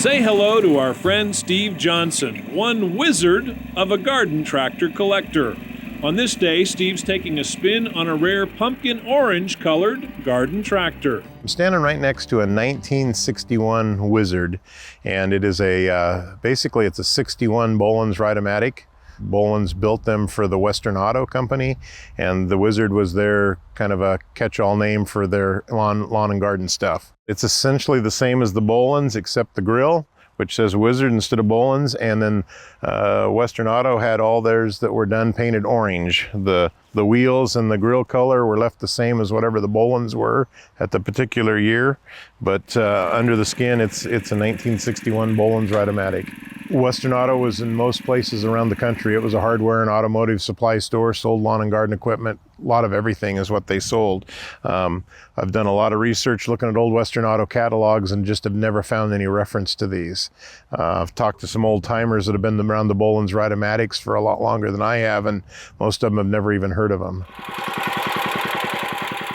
Say hello to our friend Steve Johnson, one wizard of a garden tractor collector. On this day, Steve's taking a spin on a rare pumpkin orange-colored garden tractor. I'm standing right next to a 1961 Wizard, and it is basically it's a 61 Bolens Ride-O-Matic. Bolens built them for the Western Auto Company, and the Wizard was their kind of a catch-all name for their lawn and garden stuff. It's essentially the same as the Bolens, except the grill, which says Wizard instead of Bolens, and then Western Auto had all theirs that were done painted orange. The wheels and the grill color were left the same as whatever the Bolens were at the particular year, but under the skin, it's a 1961 Bolens Ride-O-Matic. Western Auto was in most places around the country. It was a hardware and automotive supply store, sold lawn and garden equipment. A lot of everything is what they sold. I've done a lot of research looking at old Western Auto catalogs and just have never found any reference to these. I've talked to some old timers that have been around the Bolens Ride-O-Matics for a lot longer than I have, and most of them have never even heard of them.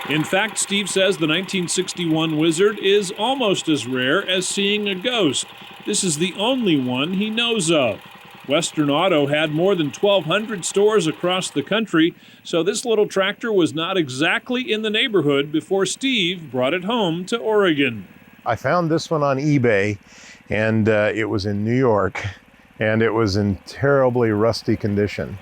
In fact, Steve says the 1961 Wizard is almost as rare as seeing a ghost. This is the only one he knows of. Western Auto had more than 1,200 stores across the country, so this little tractor was not exactly in the neighborhood before Steve brought it home to Oregon. I found this one on eBay, and it was in New York, and it was in terribly rusty condition.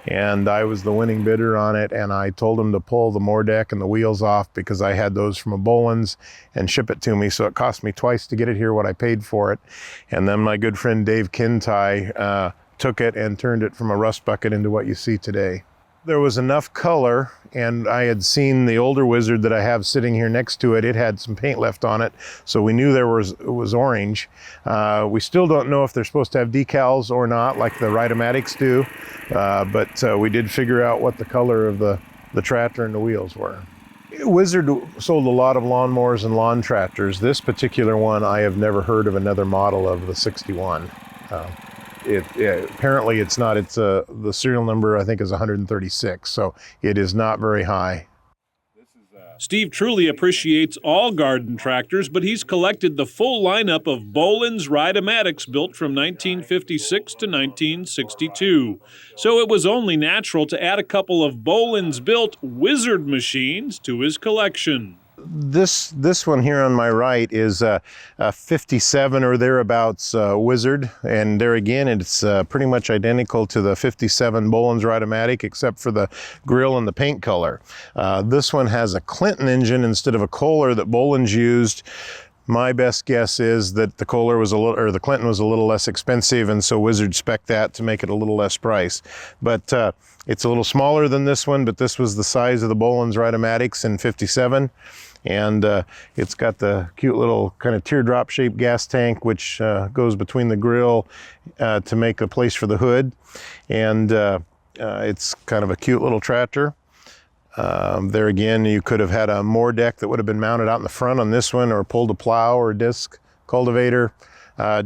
And I was the winning bidder on it, and I told him to pull the moor deck and the wheels off because I had those from a Bolens and ship it to me. So it cost me twice to get it here what I paid for it. And then my good friend Dave Kintai took it and turned it from a rust bucket into what you see today. There was enough color, and I had seen the older Wizard that I have sitting here next to it. It had some paint left on it, so we knew it was orange. We still don't know if they're supposed to have decals or not, like the Ride-O-Matics do, but we did figure out what the color of the tractor and the wheels were. Wizard sold a lot of lawnmowers and lawn tractors. This particular one, I have never heard of another model of the 61. Apparently it's not, the serial number I think is 136, so it is not very high. Steve truly appreciates all garden tractors, but he's collected the full lineup of Bolens Ride-O-Matics built from 1956 to 1962. So it was only natural to add a couple of Bolens-built Wizard machines to his collection. This one here on my right is a 57 or thereabouts Wizard, and there again it's pretty much identical to the 57 Bolens Ride-O-Matic except for the grill and the paint color. This one has a Clinton engine instead of a Kohler that Bolens used. My best guess is that the Kohler was the Clinton was a little less expensive, and so Wizard spec'd that to make it a little less price. But it's a little smaller than this one, but this was the size of the Bolens Ride-O-Matics in 57. And it's got the cute little kind of teardrop shaped gas tank, which goes between the grill to make a place for the hood. And it's kind of a cute little tractor. There again, you could have had a moor deck that would have been mounted out in the front on this one, or pulled a plow or a disc cultivator,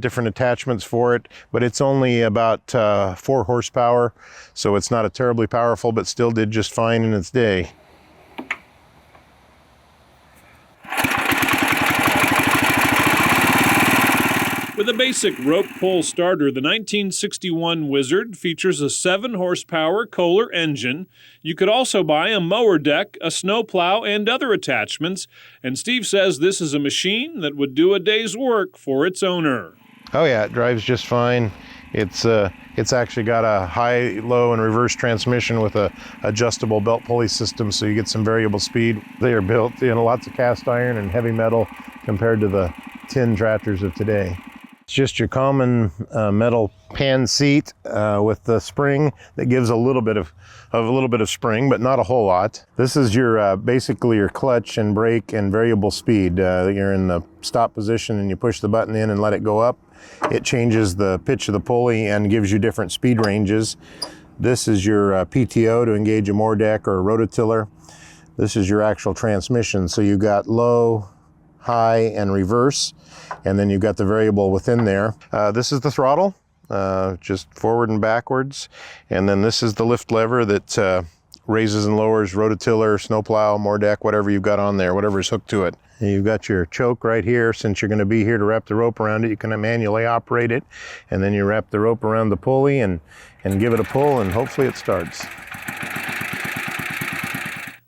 different attachments for it, but it's only about 4 horsepower, so it's not a terribly powerful, but still did just fine in its day. With a basic rope pull starter, the 1961 Wizard features a 7-horsepower Kohler engine. You could also buy a mower deck, a snowplow, and other attachments, and Steve says this is a machine that would do a day's work for its owner. Oh yeah, it drives just fine. It's actually got a high, low, and reverse transmission with a adjustable belt pulley system, so you get some variable speed. They are built in lots of cast iron and heavy metal compared to the tin tractors of today. It's just your common metal pan seat with the spring that gives a little bit of spring, but not a whole lot. This is your basically your clutch and brake and variable speed. You're in the stop position and you push the button in and let it go up. It changes the pitch of the pulley and gives you different speed ranges. This is your PTO to engage a moor deck or a rototiller. This is your actual transmission. So you got low, high, and reverse, and then you've got the variable within there. This is the throttle, just forward and backwards, and then this is the lift lever that raises and lowers rototiller, snowplow, moor deck, whatever you've got on there, whatever's hooked to it. And you've got your choke right here. Since you're going to be here to wrap the rope around it, you can manually operate it. And then you wrap the rope around the pulley and give it a pull, and hopefully it starts.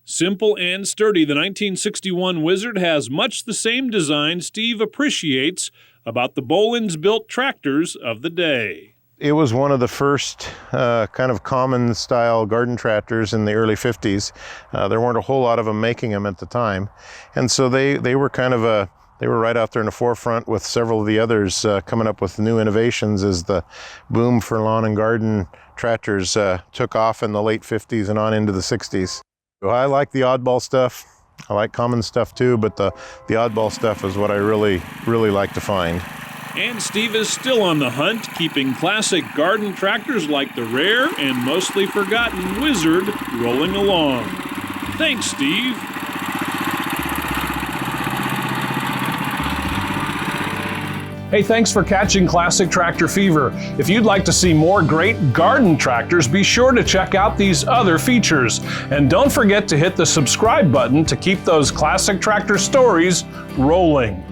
Simple and sturdy, the 1961 Wizard has much the same design Steve appreciates about the Bolens-built tractors of the day. It was one of the first kind of common style garden tractors in the early 50s. There weren't a whole lot of them making them at the time. And so they were kind of they were right out there in the forefront with several of the others coming up with new innovations as the boom for lawn and garden tractors took off in the late 50s and on into the 60s. I like the oddball stuff. I like common stuff too, but the oddball stuff is what I really like to find. And Steve is still on the hunt, keeping classic garden tractors like the rare and mostly forgotten Wizard rolling along. Thanks, Steve. Hey, thanks for catching Classic Tractor Fever. If you'd like to see more great garden tractors, be sure to check out these other features. And don't forget to hit the subscribe button to keep those Classic Tractor stories rolling.